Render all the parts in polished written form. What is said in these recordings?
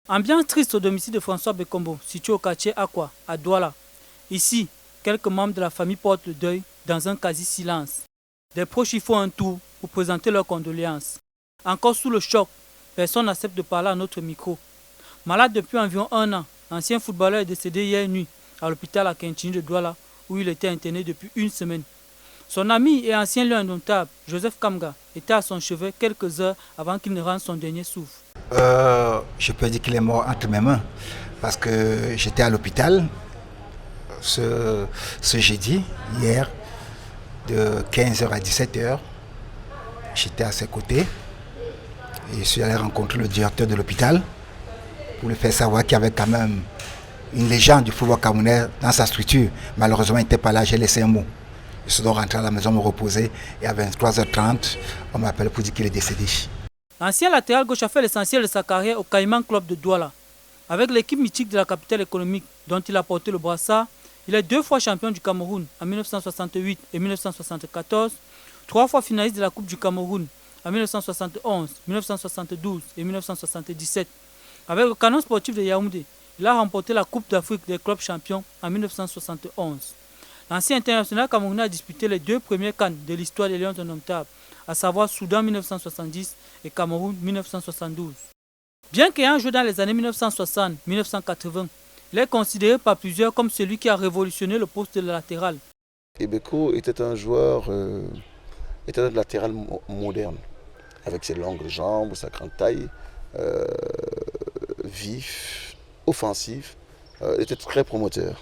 Ambiance triste au domicile de François Bekombo, situé au quartier Akwa, à Douala. Ici, quelques membres de la famille portent le deuil dans un quasi-silence. Des proches y font un tour pour présenter leurs condoléances. Encore sous le choc, personne n'accepte de parler à notre micro. Malade depuis environ 1 an, l'ancien footballeur est décédé hier nuit à l'hôpital à Kintini de Douala, où il était interné depuis 1 semaine. Son ami et ancien lion indomptable, Joseph Kamga, était à son chevet quelques heures avant qu'il ne rende son dernier souffle. Je peux dire qu'il est mort entre mes mains parce que j'étais à l'hôpital ce jeudi, hier, de 15h à 17h. J'étais à ses côtés et je suis allé rencontrer le directeur de l'hôpital pour lui faire savoir qu'il y avait quand même une légende du football camerounais dans sa structure. Malheureusement, il n'était pas là, j'ai laissé un mot. Je suis donc rentré à la maison me reposer et à 23h30, on m'appelle pour dire qu'il est décédé. L'ancien latéral gauche a fait l'essentiel de sa carrière au Caïman Club de Douala. Avec l'équipe mythique de la capitale économique dont il a porté le brassard, il est 2 fois champion du Cameroun en 1968 et 1974, 3 fois finaliste de la Coupe du Cameroun en 1971, 1972 et 1977. Avec le Canon sportif de Yaoundé, il a remporté la Coupe d'Afrique des clubs champions en 1971. L'ancien international camerounais a disputé les 2 premières CAN de l'histoire des Lions indomptables, à savoir Soudan 1970 et Cameroun 1972. Bien qu'ayant joué dans les années 1960-1980, il est considéré par plusieurs comme celui qui a révolutionné le poste de latéral. Beko était un joueur, était un latéral moderne, avec ses longues jambes, sa grande taille, vif, offensif, était très promoteur.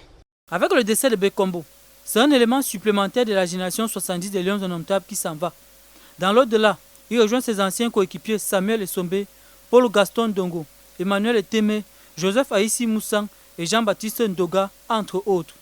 Avec le décès de Bekombo, c'est un élément supplémentaire de la génération 70 des Lions indomptables qui s'en va. Dans l'au-delà, il rejoint ses anciens coéquipiers Samuel Essombe, Paul Gaston Dongo, Emmanuel Eteme, Joseph Aïssi Moussang et Jean-Baptiste Ndoga, entre autres.